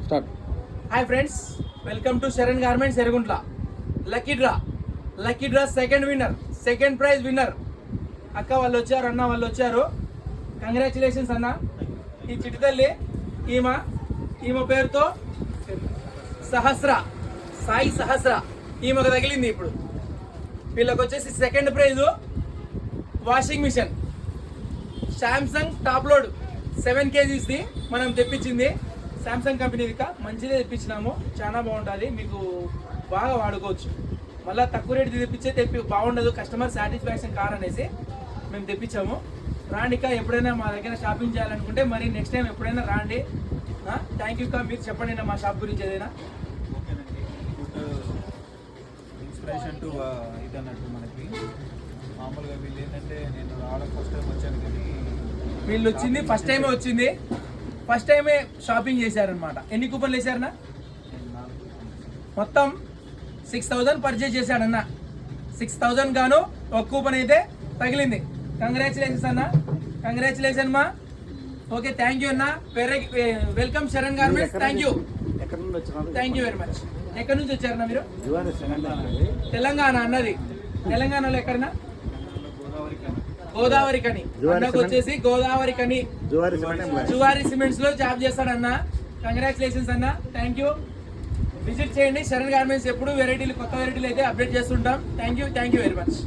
Start. Hi friends, welcome to Sharan garments Yerraguntla. Lucky draw second prize winner అక్క వాళ్ళు వచ్చారు, అన్న వాళ్ళు వచ్చారు. కంగ్రాచులేషన్స్ అన్న. ఈ చిట్టి తల్లి ఈమె పేరుతో సాయి సహస్ర ఈమెకు తగిలింది. ఇప్పుడు వీళ్ళకి వచ్చేసి second prize washing machine Samsung top load 7 kgsది మనం తెప్పించింది. శాంసంగ్ కంపెనీది మంచిదే తెప్పించినాము, చాలా బాగుంటుంది, మీకు బాగా వాడుకోవచ్చు. మళ్ళీ తక్కువ రేటు తెప్పించే బాగుండదు, కస్టమర్ సాటిస్ఫాక్షన్ కార్ అనేసి మేము తెప్పించాము. రాండి ఎప్పుడైనా మా దగ్గర షాపింగ్ చేయాలనుకుంటే మరి నెక్స్ట్ టైం ఎప్పుడైనా రాండి. Thank you. మీరు చెప్పండి మా షాప్ గురించి ఏదైనా. ఇన్స్పిరేషన్ టు ఇది అన్నట్టు మనకి మామూలుగా వీళ్ళు ఏంటంటే నేను రావడం ఫస్ట్ టైం వచ్చాను, కానీ వీళ్ళు వచ్చింది ఫస్ట్ టైమే షాపింగ్ చేశారనమాట. ఎన్ని కూపన్లు వేసారన్నా? మొత్తం 6000 పర్చేజ్ చేశాడన్న. 6000 గాను ఒక కూపన్ అయితే తగిలింది. కంగ్రాచులేషన్స్ అన్న, కంగ్రాచులేషన్ మా. ఓకే, థ్యాంక్ యూ అన్న. Welcome Sharan Garments. Thank you very much. ఎక్కడి నుంచి వచ్చారన్నా మీరు? తెలంగాణ అన్నది. తెలంగాణలో ఎక్కడన్నా? గోదావరి కని. అన్నకు వచ్చేసి గోదావరి కని జువారి సిమెంట్స్ లో జాబ్ చేస్తాడన్న. కంగ్రాచులేషన్స్ అన్న, థ్యాంక్ యూ. విజిట్ చేయండి శరణ్ గార్మెంట్స్. ఎప్పుడు కొత్త వెరైటీలు అయితే అప్డేట్ చేస్తుంటాం. Thank you very much.